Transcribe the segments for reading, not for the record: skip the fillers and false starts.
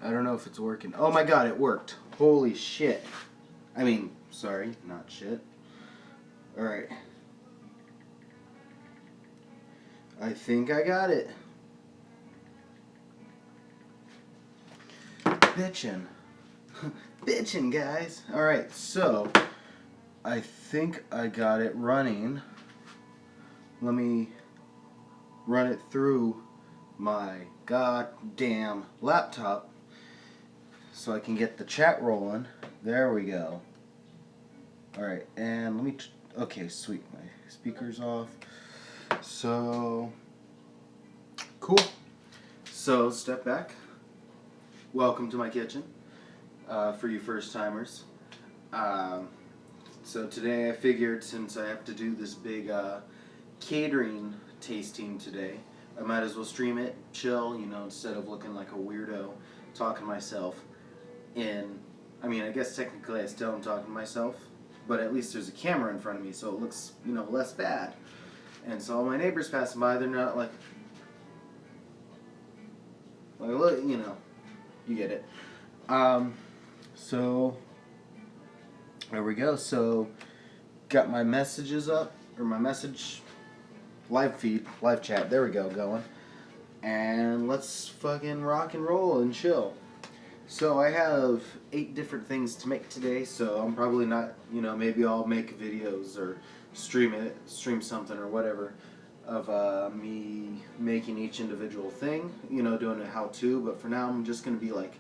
I don't know if it's working. Oh my god, it worked. Holy shit. I mean, sorry, not shit. Alright. I think I got it. Bitchin'. Bitchin', guys. Alright, so I think I got it running. Let me run it through my goddamn laptop so I can get the chat rolling. There we go. Alright, and let me... okay, sweet. My speaker's off. So... cool. So, step back. Welcome to my kitchen. For you first-timers. So today I figured, since I have to do this big catering tasting today, I might as well stream it, chill, you know, instead of looking like a weirdo talking to myself. I mean, I guess technically I still am talking to myself, but at least there's a camera in front of me, so it looks, you know, less bad. And so all my neighbors passing by, they're not like, look, you know, you get it. So there we go. So got my messages up, or my message live feed, live chat. There we go, going. And let's fucking rock and roll and chill. So I have 8 different things to make today, so I'm probably not, you know, maybe I'll make videos or stream something or whatever of me making each individual thing, you know, doing a how-to, but for now I'm just going to be like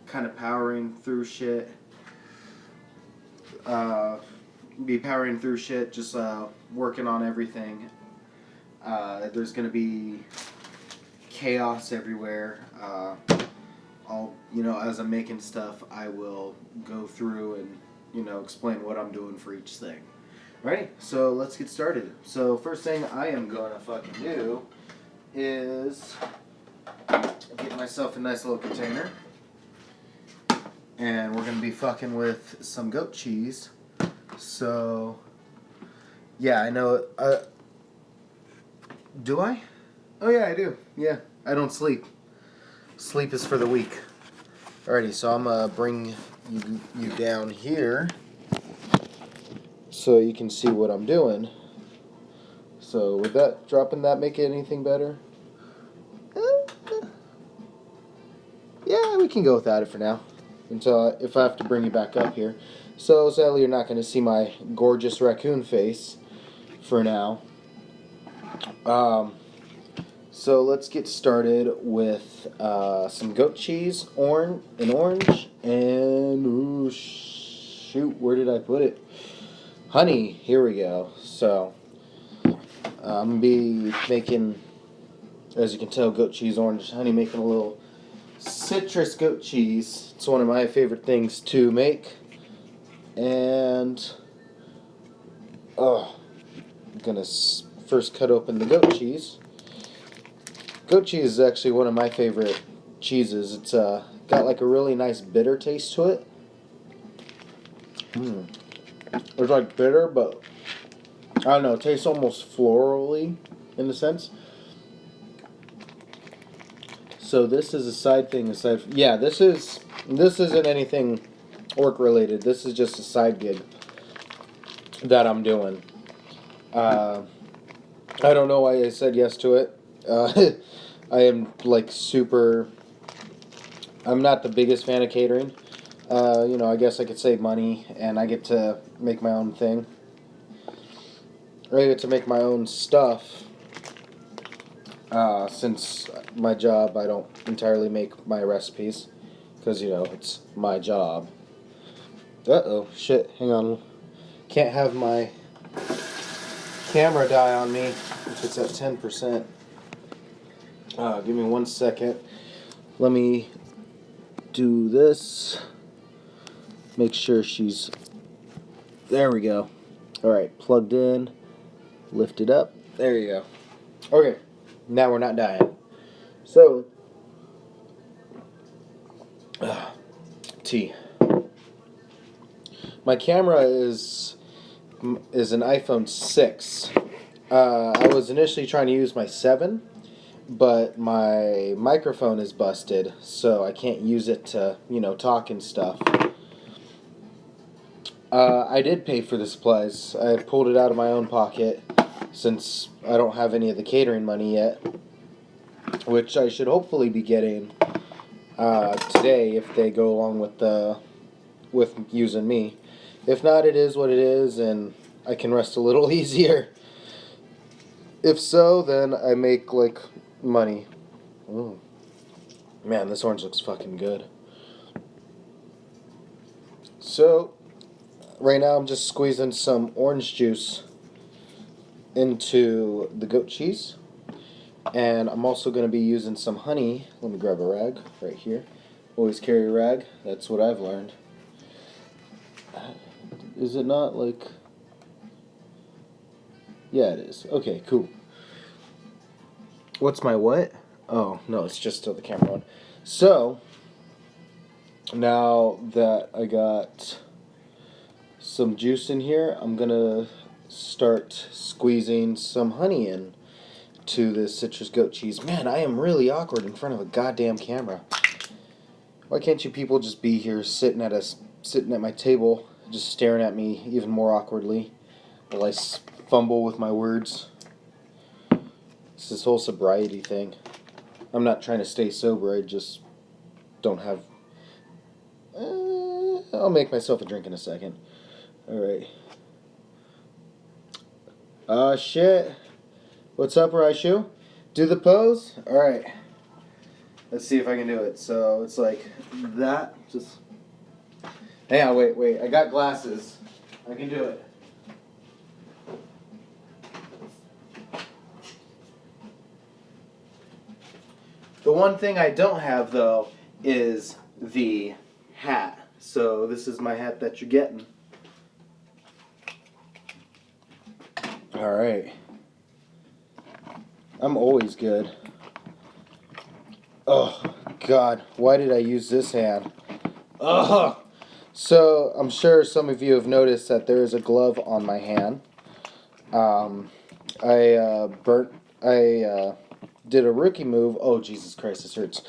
kind of powering through shit, just working on everything. There's going to be chaos everywhere. I'll, you know, as I'm making stuff, I will go through and, you know, explain what I'm doing for each thing. Alrighty, so let's get started. So first thing I am going to fucking do is get myself a nice little container. And we're going to be fucking with some goat cheese. So, yeah, I know. Do I? Oh yeah, I do. Yeah, I don't sleep. Sleep is for the weak. Alrighty, so I'm going to bring you down here so you can see what I'm doing. So would that, dropping that make it anything better? Yeah, we can go without it for now. Until if I have to bring you back up here. So sadly you're not going to see my gorgeous raccoon face for now. So let's get started with some goat cheese, orange, and ooh, shoot, where did I put it? Honey, here we go. So I'm going to be making, as you can tell, goat cheese, orange, honey, making a little citrus goat cheese. It's one of my favorite things to make. And I'm going to first cut open the goat cheese. Goat cheese is actually one of my favorite cheeses. It's got like a really nice bitter taste to it. It's like bitter, but I don't know, it tastes almost florally in a sense. So this is a side thing aside from, yeah, this isn't anything work related. This is just a side gig that I'm doing. I don't know why I said yes to it. I am like I'm not the biggest fan of catering. You know, I guess I could save money and I get to make my own thing. I get to make my own stuff. Since my job, I don't entirely make my recipes. Because, you know, it's my job. Uh-oh, shit, hang on. Can't have my camera die on me if it's at 10%. Give me 1 second. Let me do this. Make sure she's... there we go. Alright, plugged in. Lift it up. There you go. Okay, now we're not dying. So, tea. My camera is an iPhone 6. I was initially trying to use my 7, but my microphone is busted, so I can't use it to, talk and stuff. I did pay for the supplies. I pulled it out of my own pocket since I don't have any of the catering money yet, which I should hopefully be getting today if they go along with using me. If not, it is what it is, and I can rest a little easier. If so, then I make money. Ooh. Man, this orange looks fucking good. So, right now I'm just squeezing some orange juice into the goat cheese. And I'm also going to be using some honey. Let me grab a rag right here. Always carry a rag. That's what I've learned. Is it not Yeah, it is. Okay, cool. What's my what? Oh, no, it's just still the camera on. So, now that I got some juice in here, I'm going to start squeezing some honey in to this citrus goat cheese. Man, I am really awkward in front of a goddamn camera. Why can't you people just be here sitting at my table, just staring at me even more awkwardly while I fumble with my words? It's this whole sobriety thing. I'm not trying to stay sober, I just don't have... I'll make myself a drink in a second. Alright. Shit. What's up, Raishu? Do the pose? Alright. Let's see if I can do it. So, it's like that. Just... Hang on, wait. I got glasses. I can do it. The one thing I don't have, though, is the hat. So this is my hat that you're getting. Alright. I'm always good. Oh, God. Why did I use this hand? Ugh! So, I'm sure some of you have noticed that there is a glove on my hand. I did a rookie move. Oh, Jesus Christ, this hurts.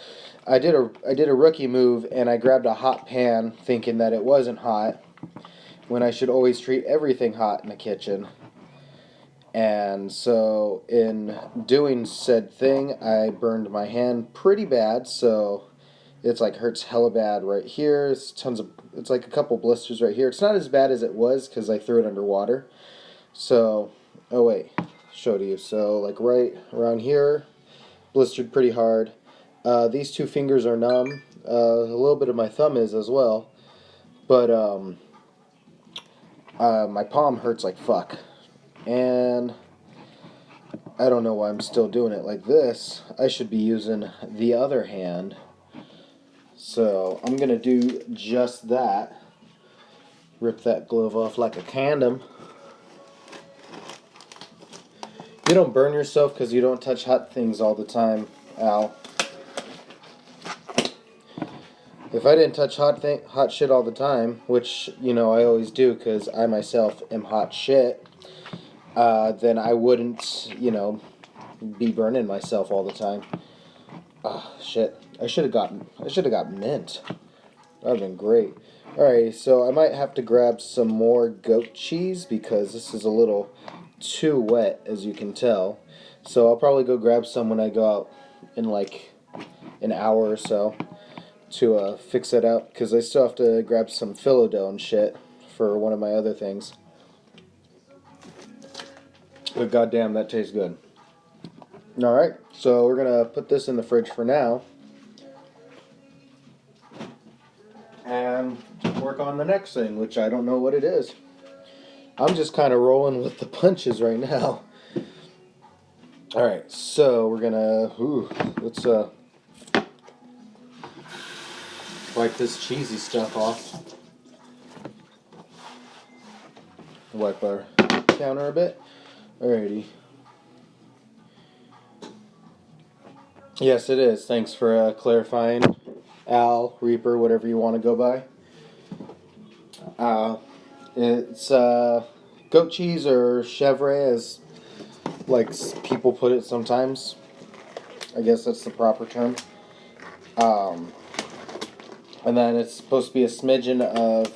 I did a rookie move, and I grabbed a hot pan thinking that it wasn't hot, when I should always treat everything hot in the kitchen. And so, in doing said thing, I burned my hand pretty bad, so it's hurts hella bad right here. It's like a couple blisters right here. It's not as bad as it was because I threw it underwater. So, oh wait, show to you. So, right around here, blistered pretty hard. These two fingers are numb. A little bit of my thumb is as well. But, my palm hurts like fuck. And I don't know why I'm still doing it like this. I should be using the other hand. So I'm going to do just that. Rip that glove off like a condom. You don't burn yourself because you don't touch hot things all the time, Al. If I didn't touch hot shit all the time, which, I always do because I myself am hot shit, then I wouldn't, be burning myself all the time. Ah, shit. I should have got mint. That would have been great. Alright, so I might have to grab some more goat cheese because this is a little too wet, as you can tell. So I'll probably go grab some when I go out in an hour or so to fix it out, because I still have to grab some phyllo dough and shit for one of my other things. But goddamn, that tastes good. Alright, so we're going to put this in the fridge for now. And work on the next thing, which I don't know what it is. I'm just kind of rolling with the punches right now. Alright, so we're going to... let's wipe this cheesy stuff off. Wipe our counter a bit. Alrighty. Yes, it is. Thanks for clarifying, Al, Reaper, whatever you want to go by. It's goat cheese or chèvre, as people put it sometimes. I guess that's the proper term. And then it's supposed to be a smidgen of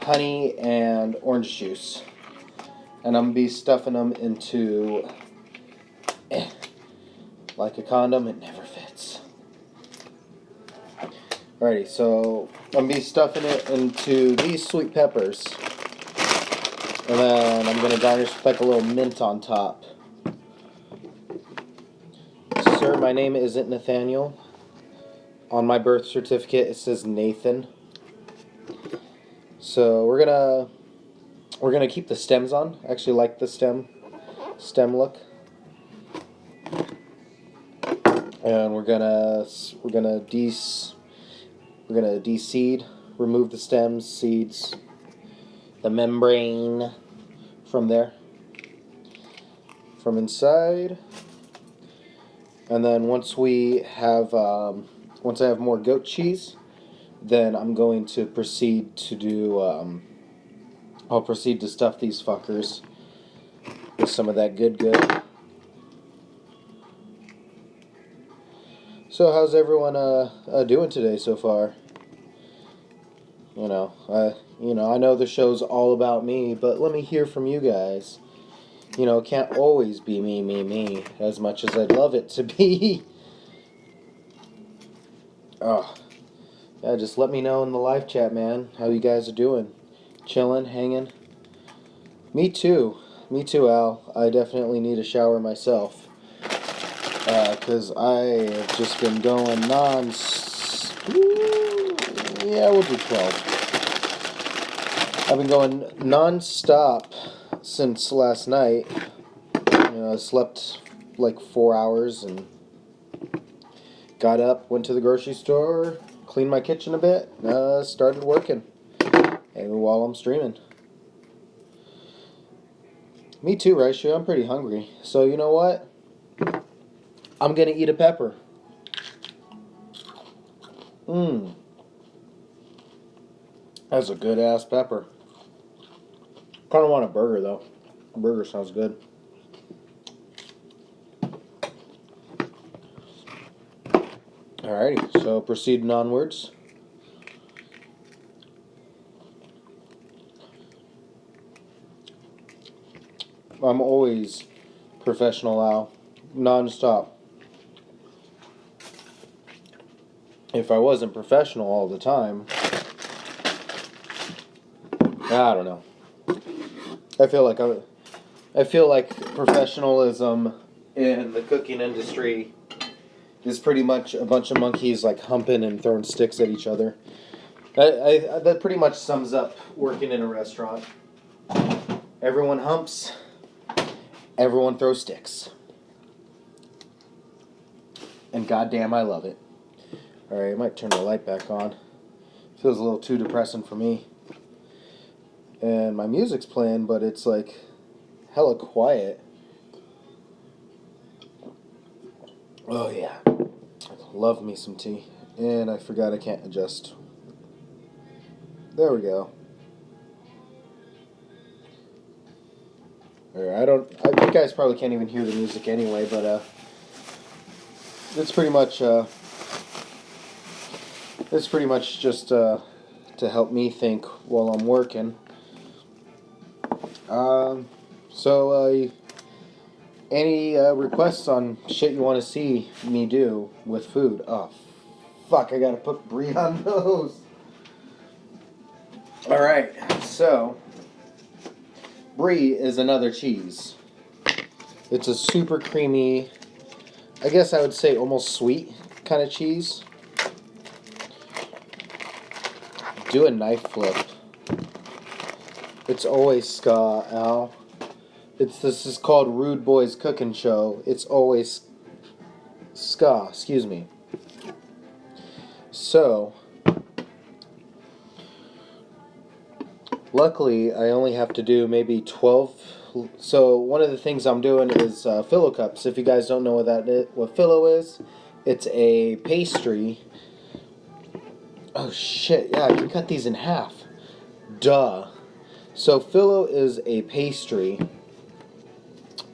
honey and orange juice. And I'm going to be stuffing them into, like a condom, it never fits. Alrighty, so I'm going to be stuffing it into these sweet peppers. And then I'm going to garnish with like a little mint on top. Sir, my name isn't Nathaniel. On my birth certificate, it says Nathan. So we're gonna keep the stems on. I actually like the stem look. And we're gonna de-seed, remove the stems, seeds, the membrane from there, from inside. And then once I have more goat cheese, then I'm going to proceed to do. I'll proceed to stuff these fuckers with some of that good. So how's everyone doing today so far? I know the show's all about me, but let me hear from you guys. It can't always be me, as much as I'd love it to be. Oh, yeah, just let me know in the live chat, man, how you guys are doing. Chilling, hanging. Me too, Al. I definitely need a shower myself. Because I have just been going yeah, we'll do 12. I've been going non-stop since last night. I slept like 4 hours and got up, went to the grocery store, cleaned my kitchen a bit, started working. And while I'm streaming. Me too, Raishu. I'm pretty hungry. So you know what? I'm gonna eat a pepper. That's a good ass pepper. Kind of want a burger though. A burger sounds good. Alrighty, so proceeding onwards. I'm always professional, Al. Non-stop. If I wasn't professional all the time, I don't know. I feel like professionalism in the cooking industry is pretty much a bunch of monkeys like humping and throwing sticks at each other. That pretty much sums up working in a restaurant. Everyone humps, everyone throws sticks. And goddamn, I love it. Alright, I might turn the light back on. Feels a little too depressing for me. And my music's playing, but it's like hella quiet. Oh yeah. Love me some tea. And I forgot I can't adjust. There we go. Alright, you guys probably can't even hear the music anyway, but it's pretty much just to help me think while I'm working. Any requests on shit you want to see me do with food? Oh, fuck, I gotta put brie on those. Alright, so brie is another cheese. It's a super creamy, I guess I would say almost sweet kind of cheese. Do a knife flip. It's always ska, Al. This is called Rude Boys Cooking Show. It's always ska, excuse me. So, luckily, I only have to do maybe 12. So, one of the things I'm doing is Phyllo cups. If you guys don't know what Phyllo is, it's a pastry. Oh shit, yeah, I can cut these in half. Duh. So, Phyllo is a pastry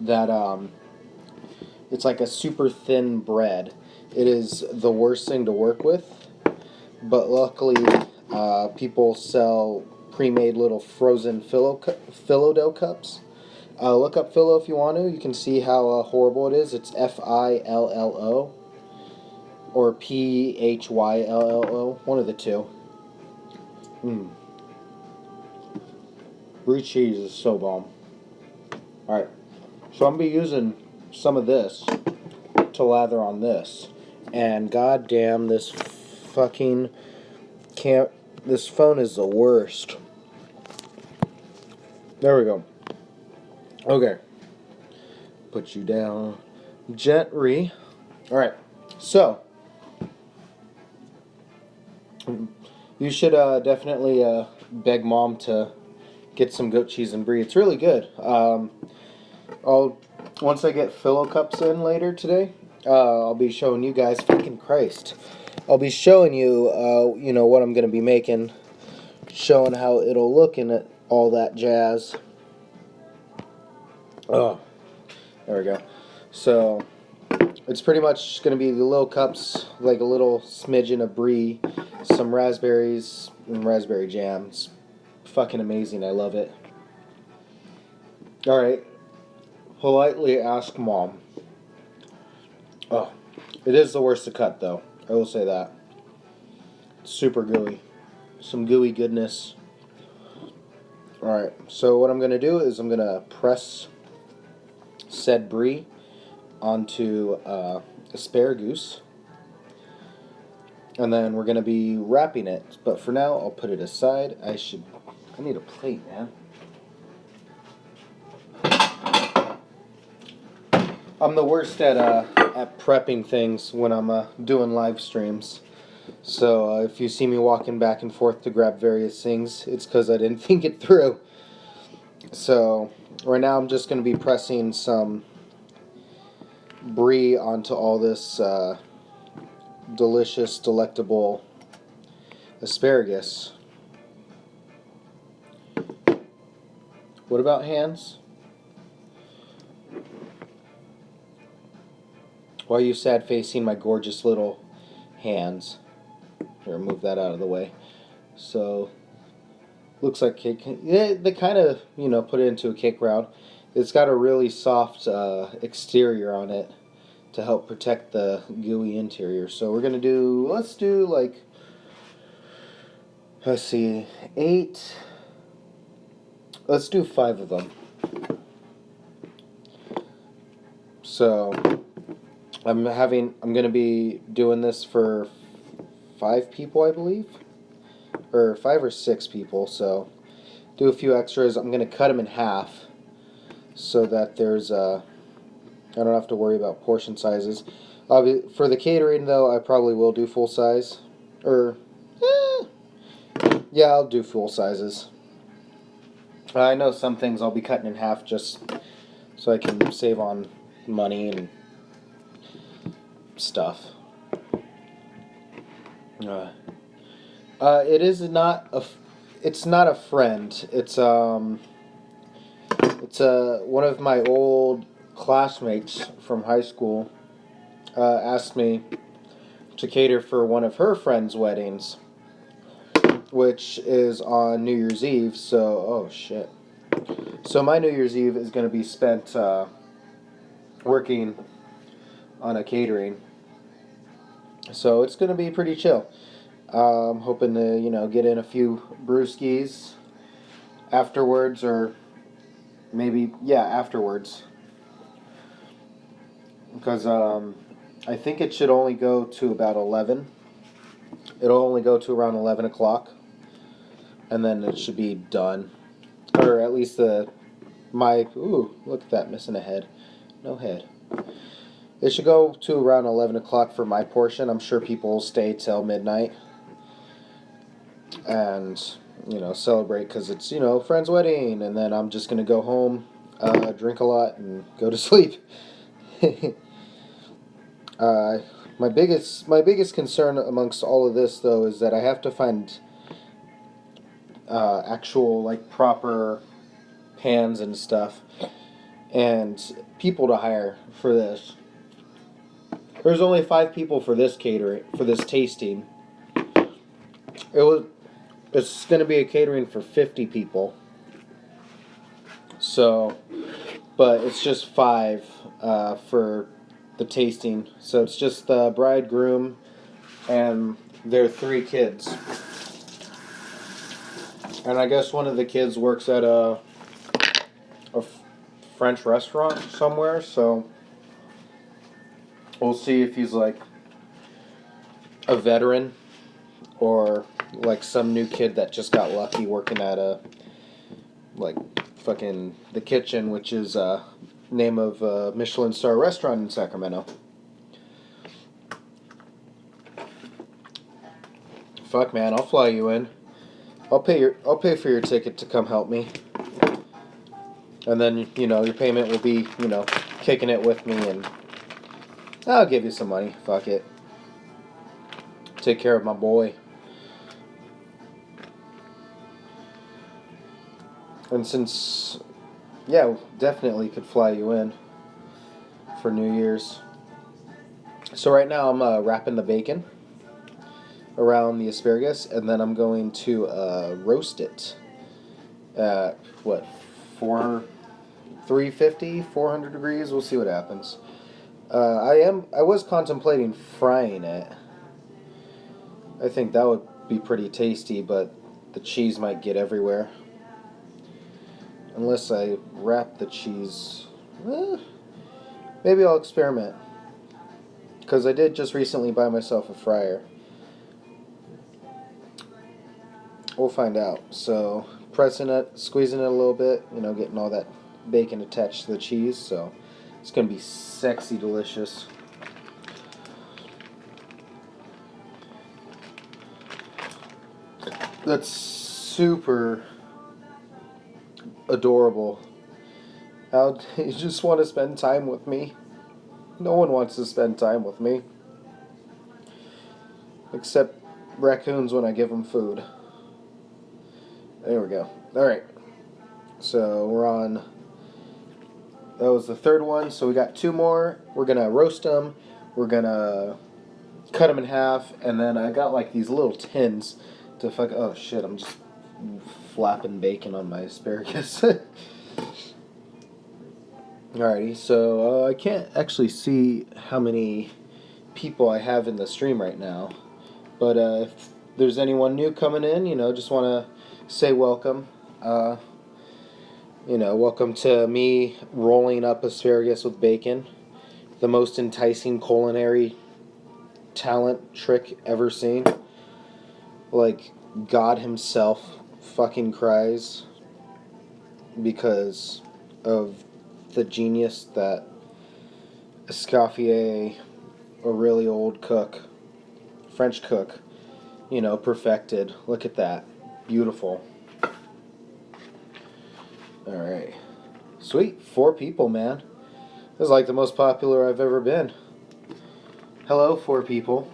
that It's like a super thin bread. It is the worst thing to work with, but luckily people sell pre-made little frozen Philo dough cups. Look up Philo if you want to. You can see how horrible it is. It's Fillo or Phyllo, one of the two. Brie cheese is so bomb. Alright, so I'm going to be using some of this to lather on this. And goddamn, this fucking this phone is the worst. There we go. Okay. Put you down gently. Alright, so you should definitely beg Mom to get some goat cheese and brie. It's really good. Once I get Philo cups in later today, I'll be showing you guys. Fucking Christ! I'll be showing you, what I'm gonna be making, showing how it'll look and all that jazz. Oh, there we go. So it's pretty much gonna be the little cups, like a little smidgen of brie, some raspberries and raspberry jam. It's fucking amazing. I love it. All right. Politely ask Mom. Oh, it is the worst to cut, though. I will say that. It's super gooey. Some gooey goodness. Alright, so what I'm going to do is I'm going to press said brie onto asparagus. And then we're going to be wrapping it. But for now, I'll put it aside. I need a plate, man. I'm the worst at prepping things when I'm doing live streams. So if you see me walking back and forth to grab various things, it's because I didn't think it through. So right now I'm just going to be pressing some brie onto all this delicious, delectable asparagus. What about hands? Why are you sad-facing my gorgeous little hands? Here, move that out of the way. So, looks like cake. Yeah, they kind of, put it into a cake round. It's got a really soft exterior on it to help protect the gooey interior. So we're going to let's see, 8. Let's do 5 of them. So I'm going to be doing this for 5 people, I believe, or 5 or 6 people. So do a few extras. I'm going to cut them in half so that I don't have to worry about portion sizes. For the catering, though, I probably will do full size, yeah, I'll do full sizes. I know some things I'll be cutting in half just so I can save on money and stuff. It's not a friend. It's one of my old classmates from high school asked me to cater for one of her friends' weddings, which is on New Year's Eve. So, oh shit. So my New Year's Eve is going to be spent working on a catering. So it's going to be pretty chill. I'm hoping to, get in a few brewskis afterwards, or maybe, afterwards. Because I think it should only go to about 11. It'll only go to around 11 o'clock. And then it should be done. Or at least ooh, look at that, missing a head. No head. It should go to around 11 o'clock for my portion. I'm sure people will stay till midnight and, celebrate because it's, friend's wedding. And then I'm just going to go home, drink a lot, and go to sleep. My biggest concern amongst all of this, though, is that I have to find actual, proper pans and stuff and people to hire for this. There's only 5 people for this catering, for this tasting. It's going to be a catering for 50 people. So, but it's just 5 for the tasting. So it's just the bride, groom, and their 3 kids. And I guess one of the kids works at a French restaurant somewhere, so we'll see if he's like a veteran or like some new kid that just got lucky working at a like fucking the Kitchen, which is name of a Michelin star restaurant in Sacramento. Fuck man, I'll fly you in. I'll pay for your ticket to come help me. And then, your payment will be, kicking it with me, and I'll give you some money. Fuck it. Take care of my boy. And since, yeah, definitely could fly you in for New Year's. So right now I'm wrapping the bacon around the asparagus, and then I'm going to roast it at, 350, 400 degrees. We'll see what happens. I was contemplating frying it. I think that would be pretty tasty, but the cheese might get everywhere. Unless I wrap the cheese. Maybe I'll experiment. Because I did just recently buy myself a fryer. We'll find out. So, pressing it, squeezing it a little bit, getting all that bacon attached to the cheese. So, it's going to be sexy delicious. That's super adorable. How you just want to spend time with me? No one wants to spend time with me. Except raccoons when I give them food. There we go. Alright. So we're on... That was the third one. So we got 2 more. We're going to roast them. We're going to cut them in half. And then I got like these little tins to fuck... Oh shit, I'm just flapping bacon on my asparagus. Alrighty, so I can't actually see how many people I have in the stream right now. But if there's anyone new coming in, just want to say welcome. Welcome to me rolling up asparagus with bacon. The most enticing culinary talent trick ever seen. Like, God himself fucking cries because of the genius that Escoffier, a really old cook, French cook, perfected. Look at that. Beautiful. Alright. Sweet. 4 people, man. This is like the most popular I've ever been. Hello, 4 people.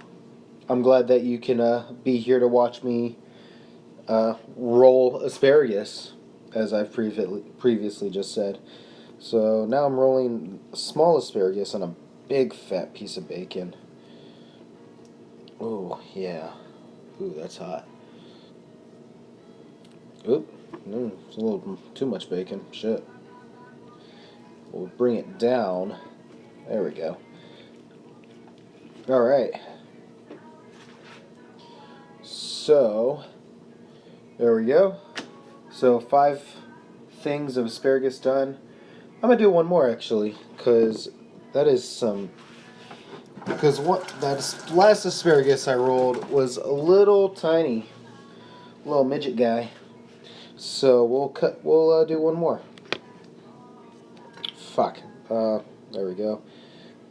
I'm glad that you can be here to watch me roll asparagus, as I've previously just said. So now I'm rolling small asparagus on a big fat piece of bacon. Oh, yeah. Ooh, that's hot. Oop. It's a little too much bacon. Shit. We'll bring it down. There we go. Alright. So, there we go. So, 5 things of asparagus done. I'm going to do one more, actually, because that is some... Because that last asparagus I rolled was a little tiny, little midget guy. So we'll do one more. Fuck. There we go.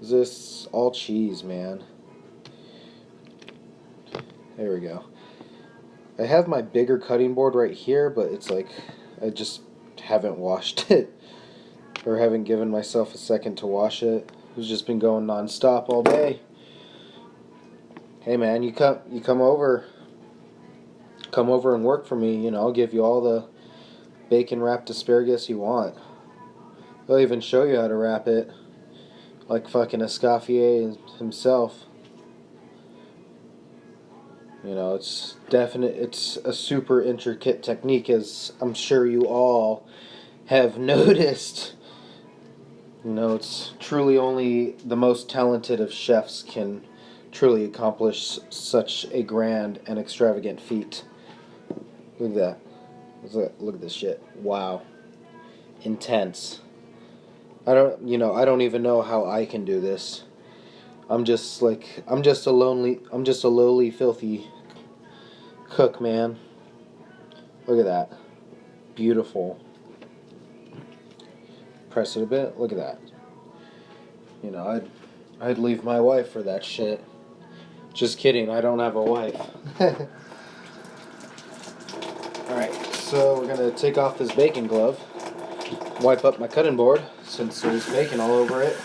Is this all cheese, man? There we go. I have my bigger cutting board right here, but it's like I just haven't washed it. Or haven't given myself a second to wash it. It's just been going non-stop all day. Hey man, you come over and work for me, I'll give you all the bacon wrapped asparagus you want. I'll even show you how to wrap it. like fucking Escoffier himself. You know, it's a super intricate technique, as I'm sure you all have noticed. You know, it's truly only the most talented of chefs can truly accomplish such a grand and extravagant feat. Look at that. Look at this shit. Wow. Intense. I don't even know how I can do this. I'm just a lowly, filthy cook, man. Look at that. Beautiful. Press it a bit. Look at that. You know, I'd leave my wife for that shit. Just kidding. I don't have a wife. Alright, so we're going to take off this bacon glove. Wipe up my cutting board since there's bacon all over it.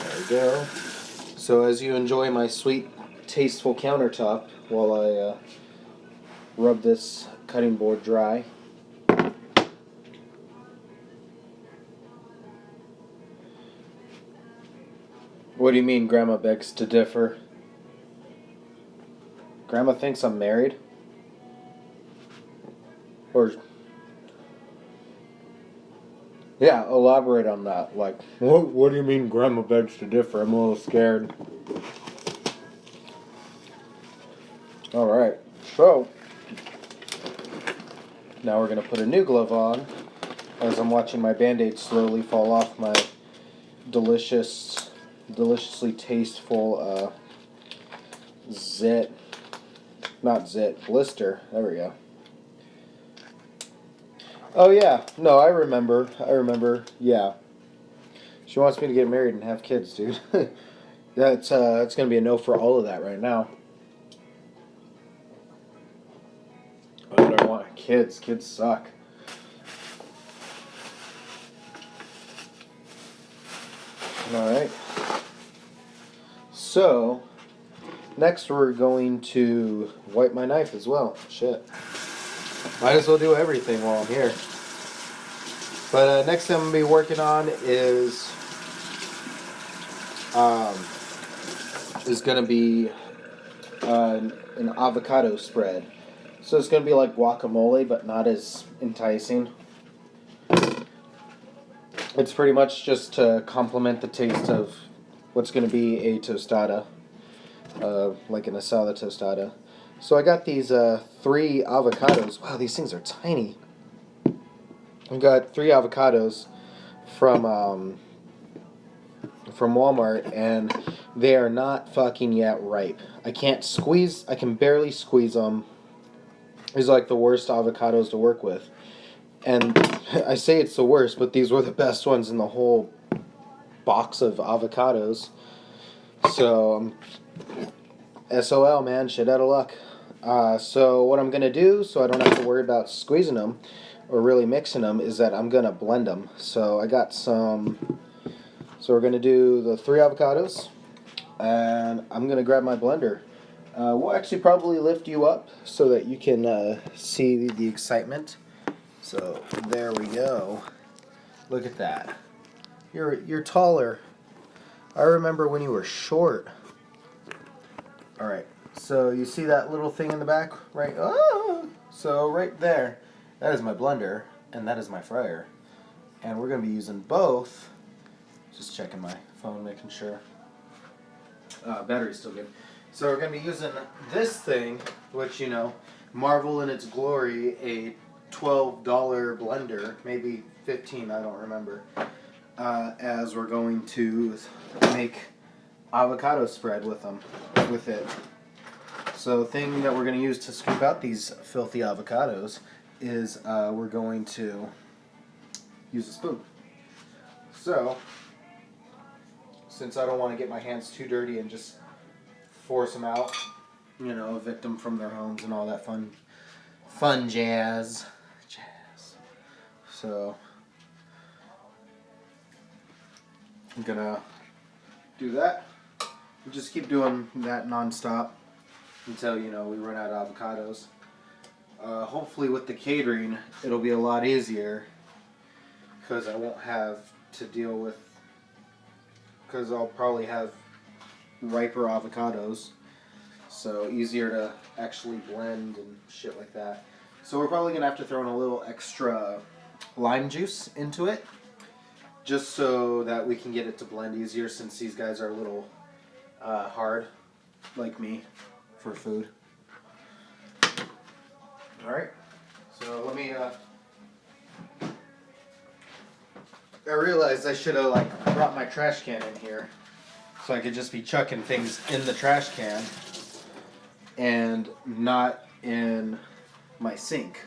There we go. So as you enjoy my sweet, tasteful countertop while I rub this cutting board dry. What do you mean Grandma begs to differ? Grandma thinks I'm married? Or... yeah, elaborate on that. Like, what do you mean Grandma begs to differ? I'm a little scared. Alright, so... now we're going to put a new glove on as I'm watching my Band-Aid slowly fall off my deliciously tasteful blister. There we go. Oh yeah, no, I remember, yeah. She wants me to get married and have kids, dude. That's gonna be a no for all of that right now. I don't want kids. Kids suck. Alright. So, next we're going to wipe my knife as well. Shit. Might as well do everything while I'm here. But next thing I'm going to be working on is going to be an avocado spread. So it's going to be like guacamole, but not as enticing. It's pretty much just to complement the taste of what's going to be a tostada, like an asada tostada. So I got these 3 avocados. Wow, these things are tiny. I got 3 avocados from Walmart, and they are not fucking yet ripe. I can barely squeeze them. These are like the worst avocados to work with. And I say it's the worst, but these were the best ones in the whole box of avocados. So, SOL, man, shit out of luck. So what I'm going to do, so I don't have to worry about squeezing them or really mixing them, is that I'm going to blend them. So I got some... so we're going to do the 3 avocados, and I'm going to grab my blender. We'll actually probably lift you up so that you can see the excitement. So there we go. Look at that. You're taller. I remember when you were short. Alright, so you see that little thing in the back? Right? Oh! So right there, that is my blender, and that is my fryer. And we're going to be using both. Just checking my phone, making sure. Battery's still good. So we're going to be using this thing, which, you know, marvel in its glory, a $12 blender, maybe 15, I don't remember, as we're going to make avocado spread with it. So the thing that we're going to use to scoop out these filthy avocados is we're going to use a spoon. So, since I don't want to get my hands too dirty and just force them out, you know, evict them from their homes and all that fun jazz. So, I'm gonna do that. We just keep doing that non-stop until, you know, we run out of avocados. Hopefully with the catering, it'll be a lot easier, because I won't have to deal with, because I'll probably have riper avocados, so easier to actually blend and shit like that. So we're probably going to have to throw in a little extra lime juice into it, just so that we can get it to blend easier, since these guys are a little hard, like me, for food. Alright, so let me, I realized I should have brought my trash can in here, so I could just be chucking things in the trash can and not in my sink,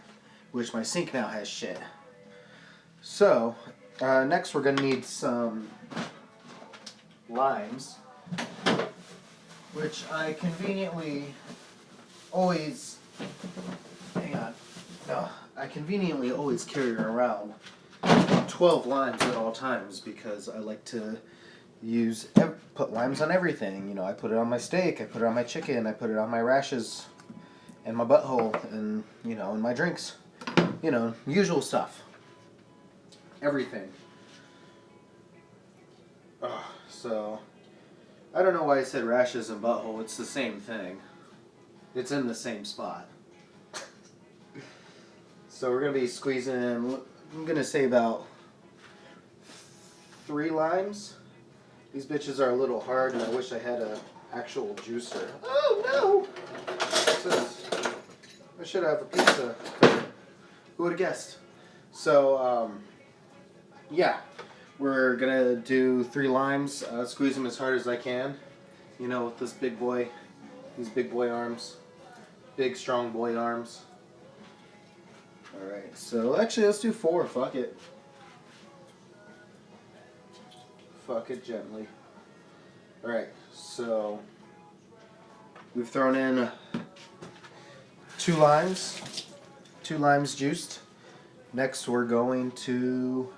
which my sink now has shit. So, next we're going to need some limes, which I conveniently always, I conveniently always carry around 12 limes at all times, because I like to put limes on everything. You know, I put it on my steak, I put it on my chicken, I put it on my rashes, and my butthole, and, you know, in my drinks. You know, usual stuff. Everything. So, I don't know why I said rashes and butthole. It's the same thing. It's in the same spot. So we're going to be squeezing in, I'm going to say about 3 limes. These bitches are a little hard, and I wish I had an actual juicer. Oh no! What's this? I should have a pizza. Who would have guessed? So, yeah. We're going to do 3 limes, squeeze them as hard as I can. You know, with this big boy, these big boy arms. Big, strong boy arms. Alright, so actually let's do 4, fuck it. Fuck it gently. Alright, so we've thrown in 2 limes. 2 limes juiced. Next we are going to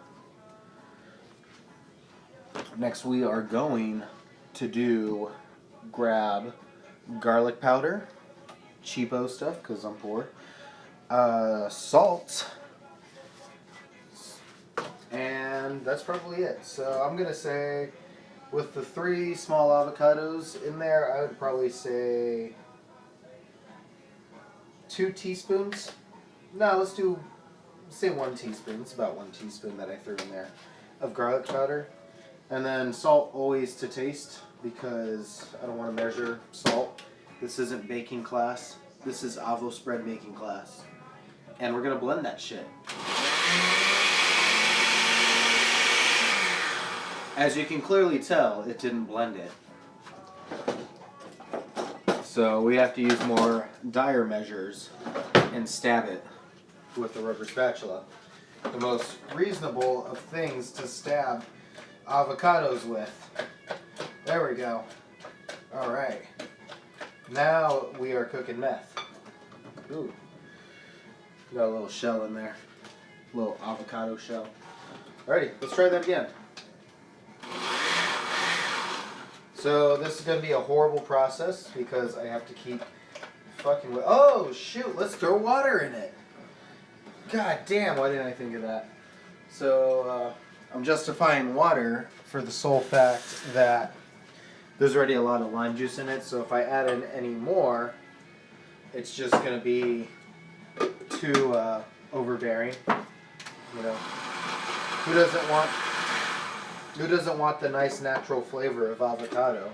grab garlic powder, cheapo stuff because I'm poor, salt, and that's probably it. So I'm going to say, with the 3 small avocados in there, I would probably say 2 teaspoons. No, let's say 1 teaspoon. It's about 1 teaspoon that I threw in there of garlic powder. And then salt always to taste, because I don't want to measure salt. This isn't baking class. This is avo spread making class. And we're going to blend that shit. As you can clearly tell, it didn't blend it. So we have to use more dire measures and stab it with the rubber spatula. The most reasonable of things to stab avocados with. There we go. Alright. Now we are cooking meth. Ooh. Got a little shell in there. A little avocado shell. Alrighty, let's try that again. So this is going to be a horrible process because I have to keep fucking with... Oh, shoot, let's throw water in it. God damn, why didn't I think of that? So, I'm justifying water for the sole fact that there's already a lot of lime juice in it, so if I add in any more, it's just going to be too overbearing. You know, who doesn't want the nice natural flavor of avocado?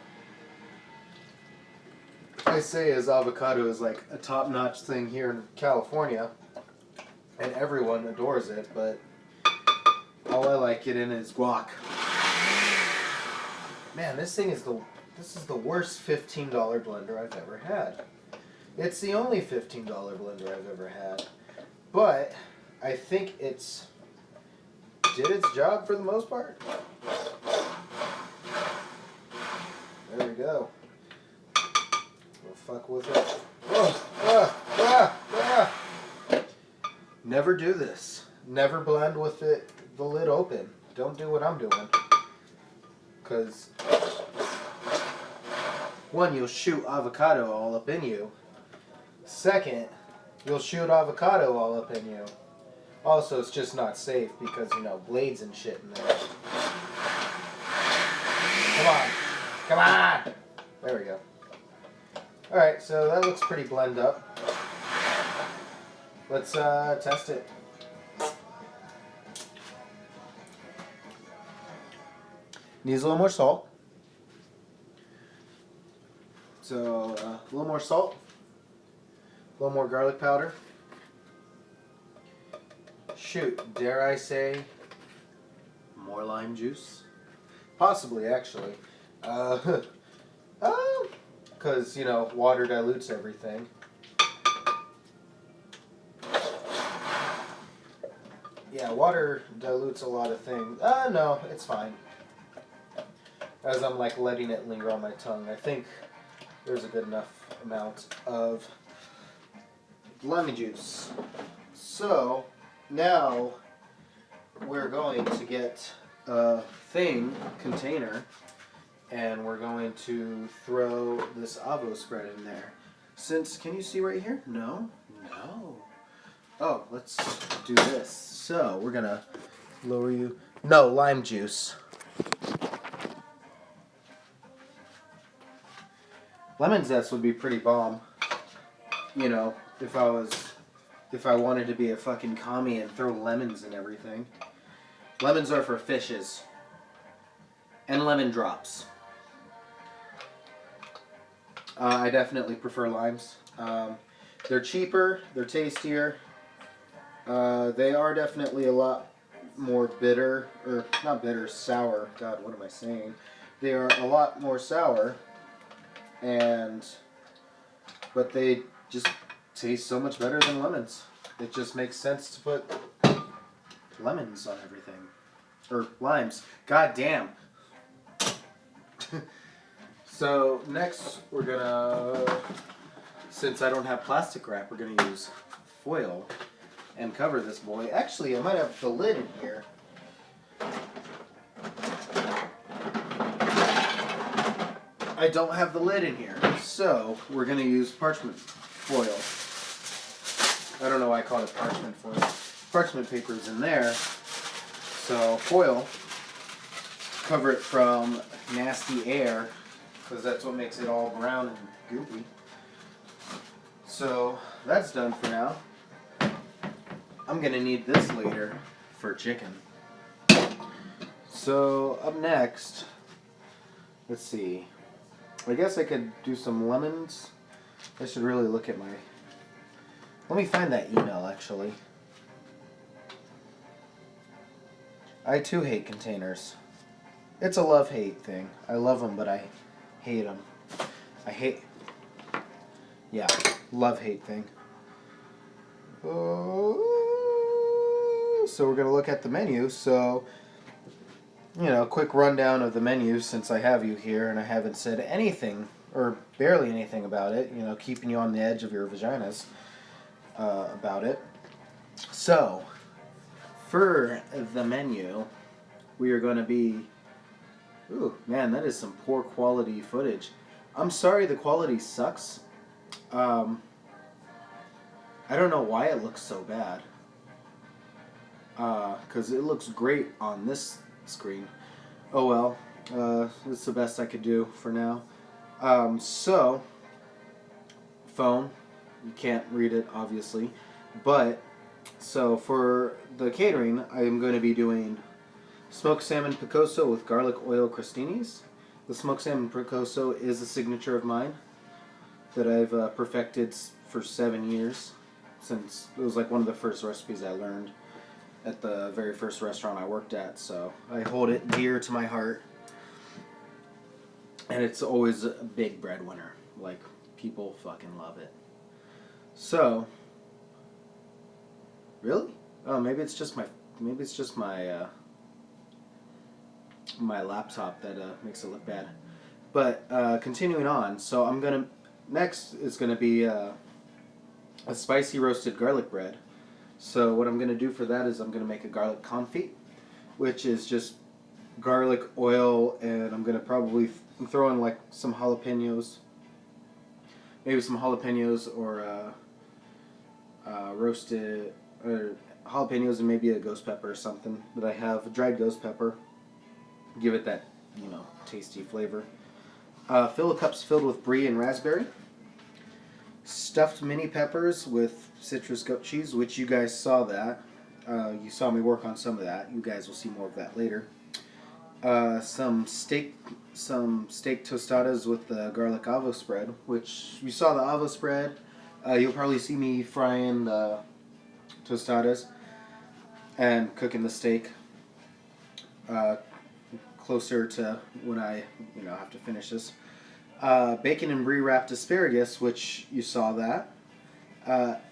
I say as avocado is like a top-notch thing here in California, and everyone adores it, but all I like it in is guac. Man, this is the worst $15 blender I've ever had. It's the only $15 blender I've ever had, but I think it's did its job for the most part. There we go. We'll fuck with it. Never do this. Never blend with the lid open. Don't do what I'm doing. Because, 1, you'll shoot avocado all up in you. 2nd, you'll shoot avocado all up in you. Also, it's just not safe because, you know, blades and shit in there. Come on. Come on! There we go. Alright, so that looks pretty blend up. Let's test it. Needs a little more salt. So, a little more salt. A little more garlic powder. Shoot, dare I say, more lime juice? Possibly, actually. Because, you know, water dilutes everything. Yeah, water dilutes a lot of things. No, it's fine. As I'm, like, letting it linger on my tongue, I think there's a good enough amount of lemon juice. So, now we're going to get a container, and we're going to throw this avo spread in there. Can you see right here? No? No. Oh, let's do this. So, we're gonna lower you. No, lime juice. Lemon zest would be pretty bomb. You know, if I wanted to be a fucking commie and throw lemons and everything. Lemons are for fishes. And lemon drops. I definitely prefer limes. They're cheaper, they're tastier. They are definitely a lot more bitter, or not bitter, sour. God, what am I saying? They are a lot more sour, but they just taste so much better than lemons. It just makes sense to put lemons on everything. Or limes. God damn. So next we're gonna, since I don't have plastic wrap, we're gonna use foil and cover this boy. Actually, I might have the lid in here. I don't have the lid in here, so we're gonna use parchment foil. I don't know why I call it parchment foil. Parchment paper's in there, so foil, cover it from nasty air, because that's what makes it all brown and goopy. So that's done for now. I'm gonna need this later for chicken. So up next, let's see. I guess I could do some lemons. I should really look at my... Let me find that email, actually. I too hate containers. It's a love-hate thing. I love them, but I hate them. Yeah, love-hate thing. So we're going to look at the menu. So, you know, quick rundown of the menu since I have you here and I haven't said anything, or barely anything about it, you know, keeping you on the edge of your vaginas about it. So, for the menu, we are going to be... Ooh, man, that is some poor quality footage. I'm sorry the quality sucks. I don't know why it looks so bad. Because it looks great on this screen. Oh well, it's the best I could do for now. So, phone, you can't read it obviously, but, so for the catering, I am going to be doing smoked salmon picoso with garlic oil crostinis. The smoked salmon picoso is a signature of mine that I've perfected for 7 years, since it was like one of the first recipes I learned at the very first restaurant I worked at, so I hold it dear to my heart. And it's always a big breadwinner. Like, people fucking love it. So, really? Oh, maybe it's just my my laptop that makes it look bad. But continuing on, so next is gonna be a spicy roasted garlic bread. So what I'm going to do for that is I'm going to make a garlic confit, which is just garlic, oil, and I'm going to probably throw in like some jalapenos. Maybe some jalapenos or roasted, or jalapenos and maybe a ghost pepper or something that I have. A dried ghost pepper. Give it that, tasty flavor. Fill the cups filled with brie and raspberry. Stuffed mini peppers with citrus goat cheese, which you guys saw that. You saw me work on some of that. You guys will see more of that later. Some steak tostadas with the garlic avo spread, which you saw the avo spread. You'll probably see me frying the tostadas and cooking the steak closer to when I have to finish this. Bacon and brie wrapped asparagus, which you saw that.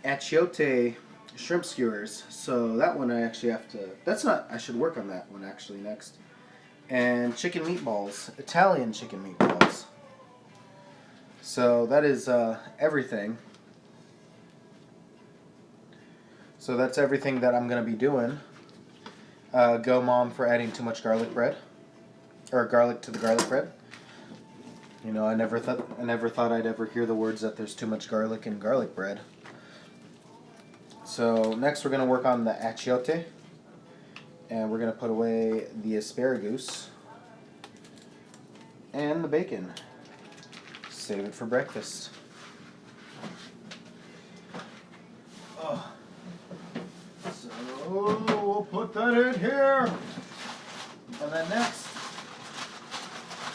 Achiote shrimp skewers. So that one I actually have to. I should work on that one actually next. And chicken meatballs, Italian chicken meatballs. So that is everything. So that's everything that I'm going to be doing. Go Mom for adding too much garlic bread. Or garlic to the garlic bread. I never thought I'd ever hear the words that there's too much garlic in garlic bread. So next we're going to work on the achiote. And we're going to put away the asparagus and the bacon. Save it for breakfast. Oh. So we'll put that in here. And then next,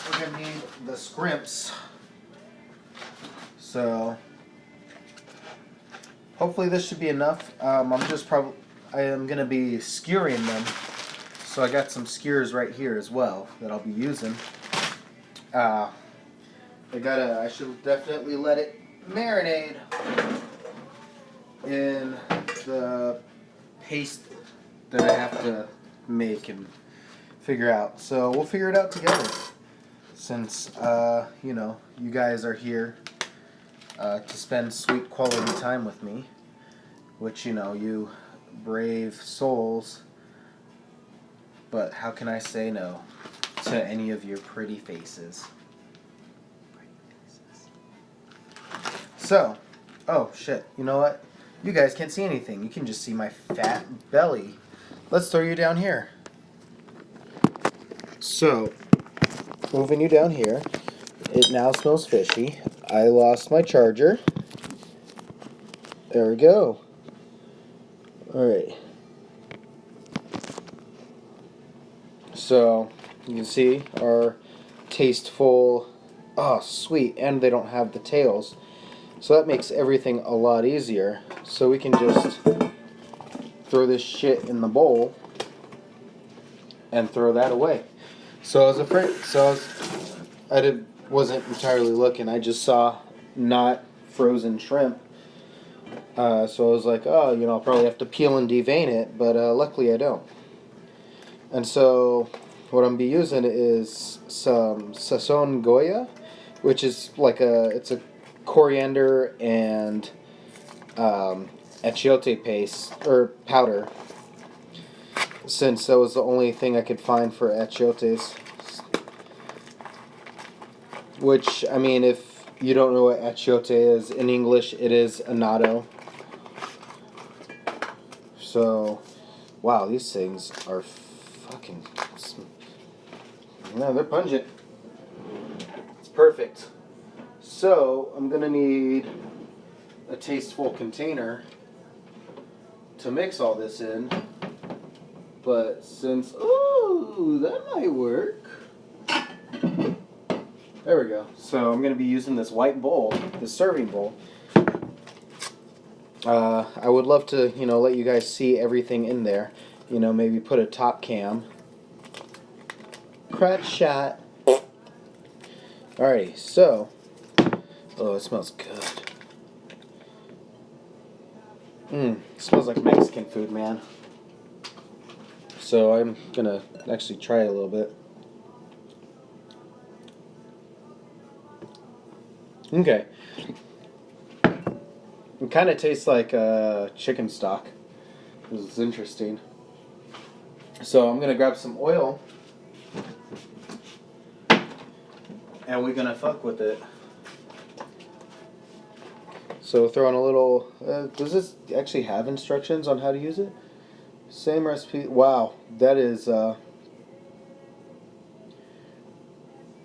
we're going to need the scrimps. So hopefully this should be enough. I am going to be skewering them. So I got some skewers right here as well that I'll be using. I should definitely let it marinate in the paste that I have to make and figure out. So we'll figure it out together. Since, you guys are here to spend sweet quality time with me. Which, you brave souls. But how can I say no to any of your pretty faces? So, oh shit, you know what? You guys can't see anything. You can just see my fat belly. Let's throw you down here. So, moving you down here. It now smells fishy. I lost my charger. There we go. Alright. So, you can see our tasteful, sweet, and they don't have the tails. So that makes everything a lot easier. So we can just throw this shit in the bowl and throw that away. So I was afraid, wasn't entirely looking. I just saw not frozen shrimp. So I was like, I'll probably have to peel and devein it, but luckily I don't. And so what I'm going to be using is some sazon goya, which is it's a coriander and achiote paste, or powder, since that was the only thing I could find for achiotes. Which, if you don't know what achiote is, in English it is annatto. So, wow, these things are fucking... No, they're pungent. It's perfect. So, I'm going to need a tasteful container to mix all this in. But since... Ooh, that might work. There we go. So, I'm going to be using this white bowl, this serving bowl. I would love to, let you guys see everything in there. Maybe put a top cam. Crotch shot. Alrighty, so. Oh, it smells good. It smells like Mexican food, man. So I'm gonna actually try it a little bit. Okay. It kind of tastes like chicken stock. This is interesting. So I'm gonna grab some oil, and we're gonna fuck with it. So throw in a little. Does this actually have instructions on how to use it? Same recipe. Wow, that is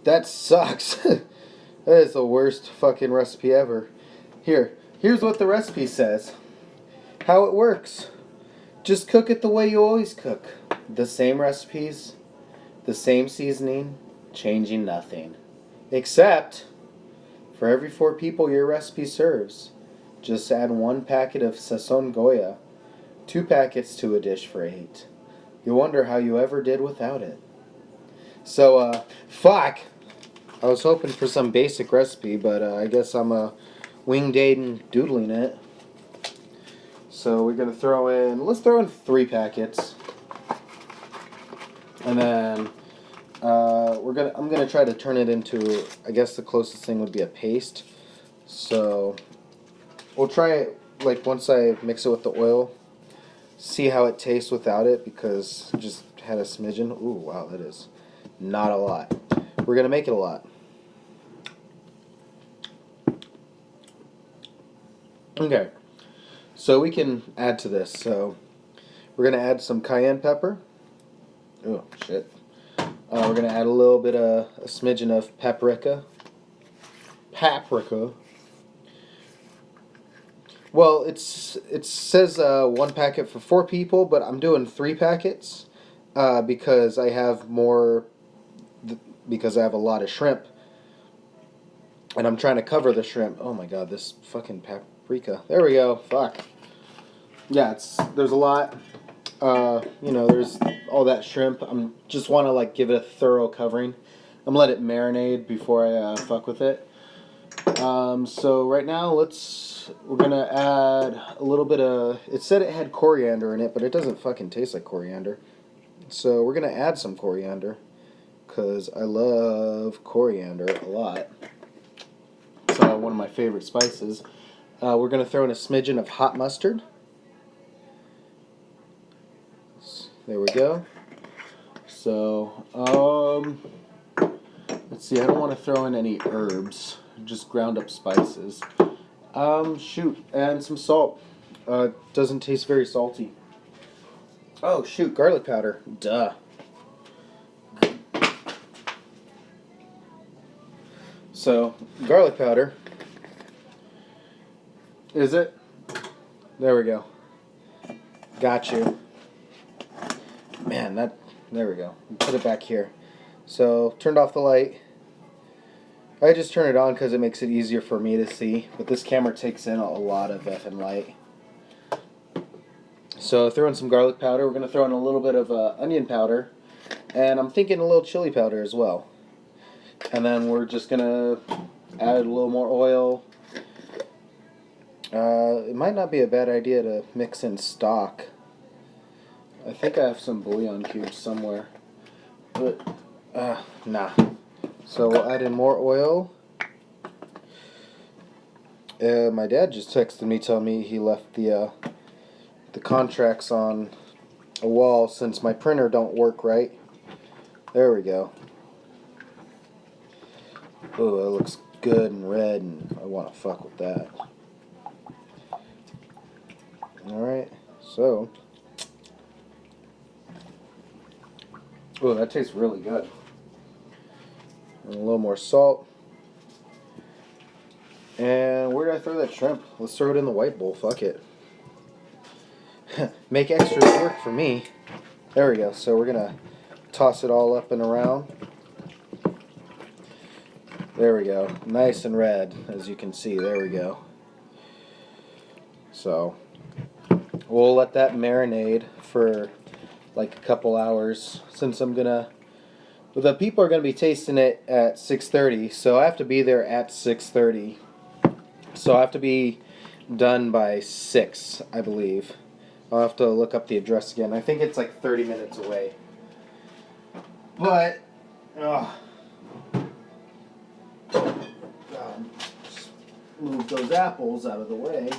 that sucks. That is the worst fucking recipe ever. Here's what the recipe says. How it works. Just cook it the way you always cook. The same recipes, the same seasoning, changing nothing. Except, for every 4 people your recipe serves, just add 1 packet of Sazon Goya, 2 packets to a dish for 8. You wonder how you ever did without it. So, fuck. I was hoping for some basic recipe, but I guess I'm winged and doodling it. So we're gonna let's throw in 3 packets, and then I'm gonna try to turn it into, I guess the closest thing would be a paste. So we'll try it like once I mix it with the oil, see how it tastes without it, because it just had a smidgen. Ooh, wow, that is not a lot. We're gonna make it a lot. Okay, so we can add to this. So we're gonna add some cayenne pepper. Oh shit. We're gonna add a little bit of a smidgen of paprika. Paprika. Well, it says 1 packet for 4 people, but I'm doing 3 packets because I have because I have a lot of shrimp, and I'm trying to cover the shrimp. Oh my god, this fucking paprika. There we go. Fuck. Yeah, there's a lot. There's all that shrimp. I'm just want to like give it a thorough covering. I'm gonna let it marinate before I fuck with it. So right now we're gonna add a little bit of. It said it had coriander in it, but it doesn't fucking taste like coriander. So we're gonna add some coriander, cause I love coriander a lot. It's one of my favorite spices. We're gonna throw in a smidgen of hot mustard. There we go. So, let's see, I don't want to throw in any herbs, just ground up spices. Shoot, and some salt. Doesn't taste very salty. Oh, shoot, garlic powder. Duh. So, garlic powder. Is it? There we go. Got you. Man, there we go. Put it back here. So, turned off the light. I just turn it on because it makes it easier for me to see. But this camera takes in a lot of effing light. So, throw in some garlic powder. We're going to throw in a little bit of onion powder. And I'm thinking a little chili powder as well. And then we're just going to add a little more oil. It might not be a bad idea to mix in stock. I think I have some bouillon cubes somewhere. But, nah. So we'll add in more oil. My dad just texted me telling me he left the contracts on a wall since my printer don't work right. There we go. Oh, that looks good and red, and I want to fuck with that. Alright, so. Oh, that tastes really good. And a little more salt. And where did I throw that shrimp? Let's throw it in the white bowl. Fuck it. Make extra work for me. There we go. So we're going to toss it all up and around. There we go. Nice and red, as you can see. There we go. So we'll let that marinate for like a couple hours, since the people are gonna be tasting it at 6:30, so I have to be there at 6:30. So I have to be done by 6, I believe. I'll have to look up the address again. I think it's like 30 minutes away. But, just move those apples out of the way.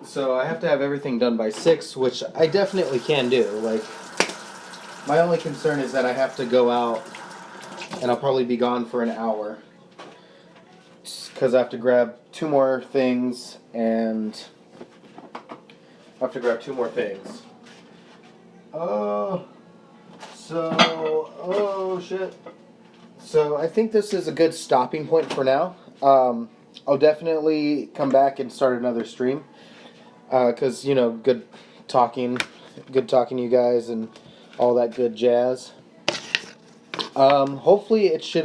So I have to have everything done by 6, which I definitely can do. Like, my only concern is that I have to go out, and I'll probably be gone for an hour. Because I have to grab 2 more things, and I have to grab 2 more things. Oh shit. So I think this is a good stopping point for now. I'll definitely come back and start another stream. Cause good talking to you guys and all that good jazz. Hopefully I should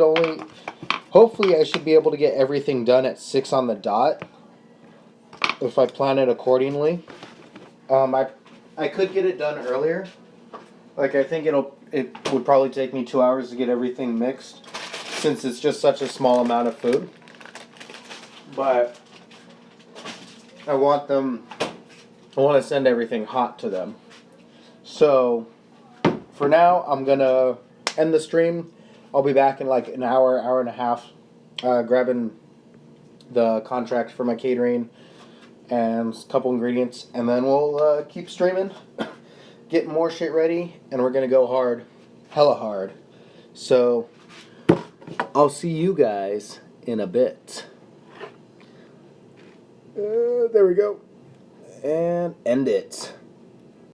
be able to get everything done at 6 on the dot. If I plan it accordingly. I could get it done earlier. Like I think it would probably take me 2 hours to get everything mixed, since it's just such a small amount of food. But I want to send everything hot to them. So for now, I'm gonna end the stream. I'll be back in like an hour and a half, grabbing the contract for my catering and a couple ingredients, and then we'll keep streaming, get more shit ready, and we're gonna go hard, hella hard. So I'll see you guys in a bit. There we go, and end it.